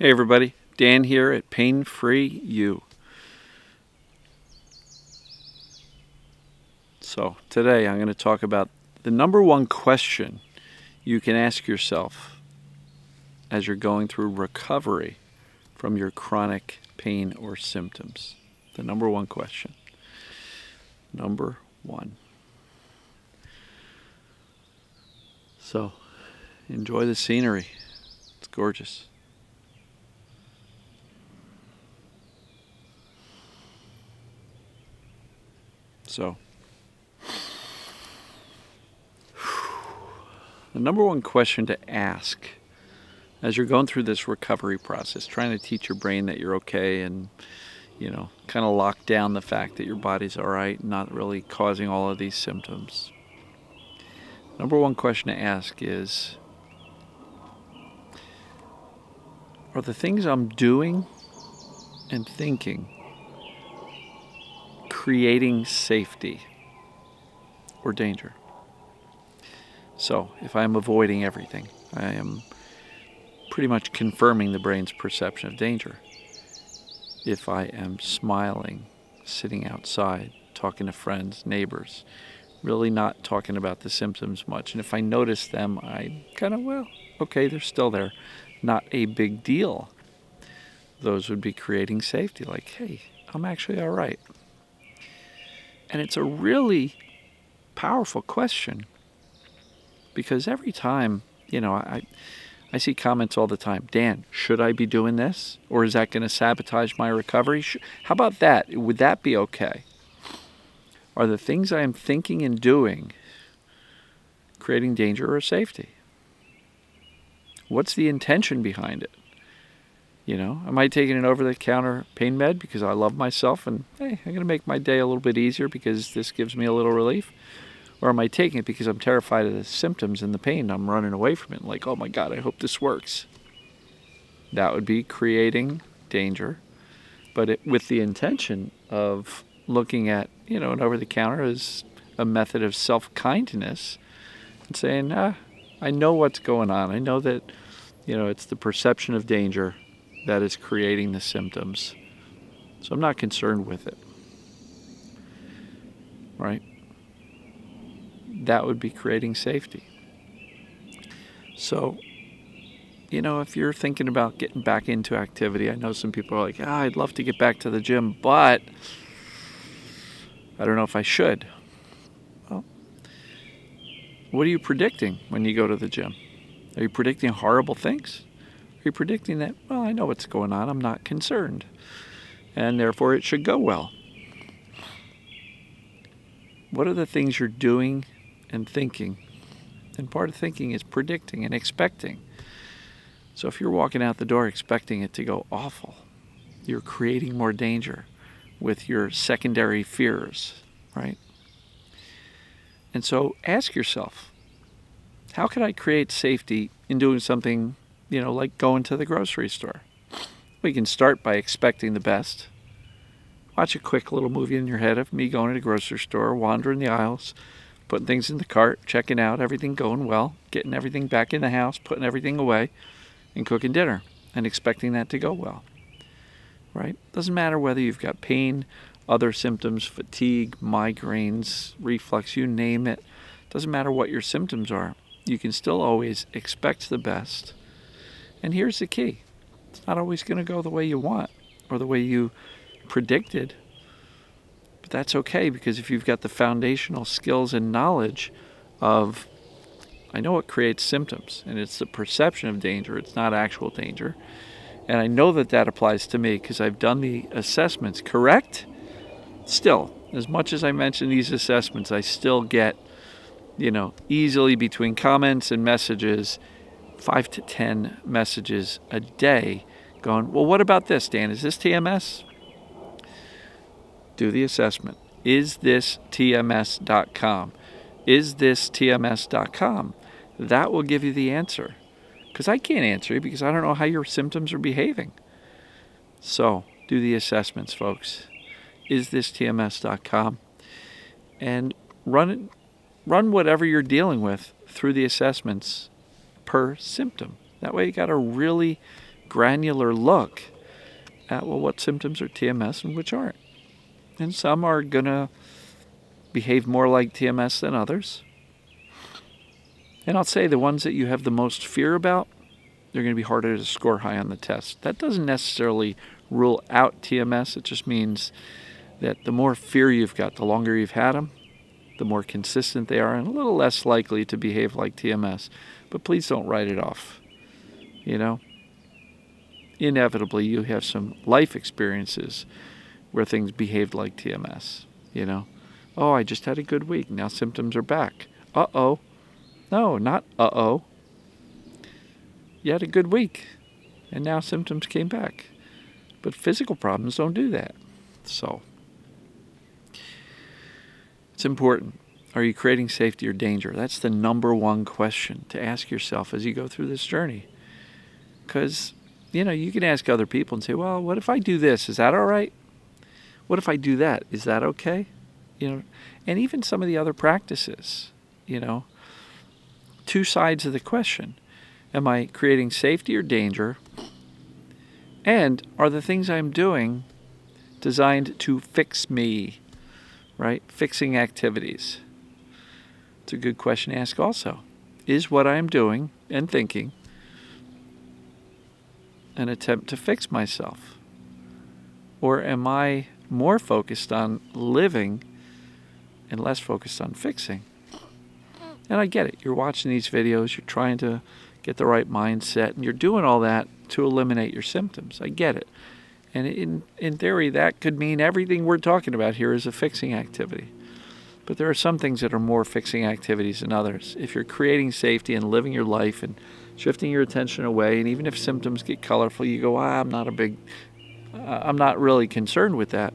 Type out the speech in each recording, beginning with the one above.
Hey everybody, Dan here at Pain Free You. So today I'm going to talk about the number one question you can ask yourself as you're going through recovery from your chronic pain or symptoms. The number one question. Number one. So enjoy the scenery. It's gorgeous. So, the number one question to ask as you're going through this recovery process, trying to teach your brain that you're okay and, kind of lock down the fact that your body's all right, not really causing all of these symptoms. Number one question to ask is, are the things I'm doing and thinking creating safety or danger? So if I'm avoiding everything, I am pretty much confirming the brain's perception of danger. If I am smiling, sitting outside, talking to friends, neighbors, really not talking about the symptoms much, and if I notice them, I kind of, well, okay, they're still there. Not a big deal. Those would be creating safety, like, hey, I'm actually all right. And it's a really powerful question because every time, I see comments all the time. Dan, should I be doing this? Or is that going to sabotage my recovery? How about that? Would that be okay? Are the things I am thinking and doing creating danger or safety? What's the intention behind it? Am I taking an over-the-counter pain med because I love myself and, hey, I'm going to make my day a little bit easier because this gives me a little relief? Or am I taking it because I'm terrified of the symptoms and the pain? I'm running away from it, like, oh my God, I hope this works. That would be creating danger, but with the intention of looking at, an over-the-counter as a method of self-kindness and saying, I know what's going on. I know that, it's the perception of danger that is creating the symptoms. So I'm not concerned with it. Right? That would be creating safety. So, if you're thinking about getting back into activity, I know some people are like, I'd love to get back to the gym, but I don't know if I should. Well, what are you predicting when you go to the gym? Are you predicting horrible things? Are you predicting that, well, I know what's going on, I'm not concerned, and therefore it should go well? What are the things you're doing and thinking? And part of thinking is predicting and expecting. So if you're walking out the door expecting it to go awful, you're creating more danger with your secondary fears, right? And so ask yourself, how can I create safety in doing something, like going to the grocery store? We can start by expecting the best. Watch a quick little movie in your head of me going to the grocery store, wandering the aisles, putting things in the cart, checking out, everything going well, getting everything back in the house, putting everything away, and cooking dinner, and expecting that to go well, right? Doesn't matter whether you've got pain, other symptoms, fatigue, migraines, reflux, you name it. Doesn't matter what your symptoms are. You can still always expect the best. And here's the key. It's not always going to go the way you want or the way you predicted. But that's okay, because if you've got the foundational skills and knowledge of, I know it creates symptoms, and it's the perception of danger, it's not actual danger. And I know that that applies to me because I've done the assessments, correct? Still, as much as I mention these assessments, I still get, easily between comments and messages, 5 to 10 messages a day going, well, what about this, Dan? Is this TMS? Do the assessment. Is this TMS.com? Is this TMS.com? That will give you the answer. Because I can't answer you because I don't know how your symptoms are behaving. So do the assessments, folks. Is this TMS.com? And run whatever you're dealing with through the assessments per symptom. That way you got a really granular look at, well, what symptoms are TMS and which aren't. And some are going to behave more like TMS than others. And I'll say the ones that you have the most fear about, they're going to be harder to score high on the test. That doesn't necessarily rule out TMS. It just means that the more fear you've got, the longer you've had them, the more consistent they are and a little less likely to behave like TMS. But please don't write it off. You know, inevitably you have some life experiences where things behaved like TMS. You know, oh, I just had a good week. Now symptoms are back. Uh-oh. No, not uh-oh. You had a good week and now symptoms came back. But physical problems don't do that. So it's important. Are you creating safety or danger? That's the number one question to ask yourself as you go through this journey. Because, you know, you can ask other people and say, well, what if I do this? Is that all right? What if I do that? Is that okay? You know, and even some of the other practices, you know, two sides of the question. Am I creating safety or danger? And are the things I'm doing designed to fix me, right? Fixing activities. It's a good question to ask also. Is what I'm doing and thinking an attempt to fix myself? Or am I more focused on living and less focused on fixing? And I get it. You're watching these videos. You're trying to get the right mindset. And you're doing all that to eliminate your symptoms. I get it. And in theory, that could mean everything we're talking about here is a fixing activity. But there are some things that are more fixing activities than others. If you're creating safety and living your life and shifting your attention away, and even if symptoms get colorful, you go, I'm not really concerned with that.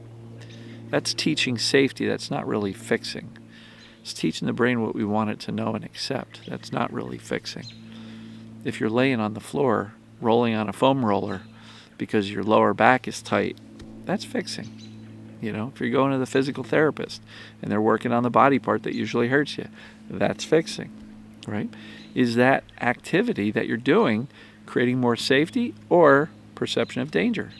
That's teaching safety. That's not really fixing. It's teaching the brain what we want it to know and accept. That's not really fixing. If you're laying on the floor, rolling on a foam roller because your lower back is tight, that's fixing. You know, if you're going to the physical therapist and they're working on the body part that usually hurts you, that's fixing, right? Is that activity that you're doing creating more safety or perception of danger?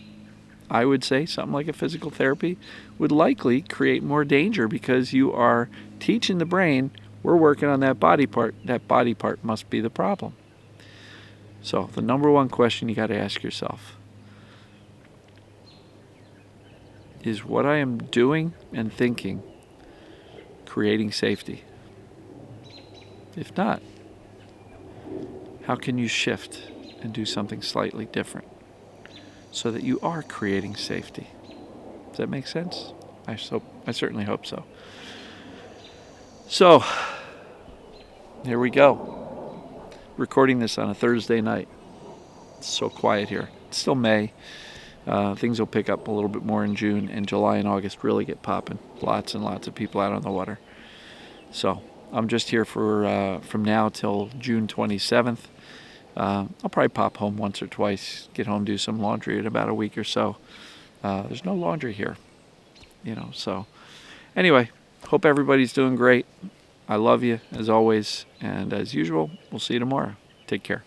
I would say something like a physical therapy would likely create more danger because you are teaching the brain, we're working on that body part must be the problem. So the number one question you got to ask yourself is what I am doing and thinking creating safety? If not, how can you shift and do something slightly different so that you are creating safety? Does that make sense? I certainly hope so. So, here we go. Recording this on a Thursday night. It's so quiet here. It's still May. Things will pick up a little bit more in June, and July and August really get popping. Lots and lots of people out on the water. So I'm just here for from now till June 27th. I'll probably pop home once or twice, get home, do some laundry in about a week or so. There's no laundry here, you know. So anyway, hope everybody's doing great. I love you as always, and as usual, we'll see you tomorrow. Take care.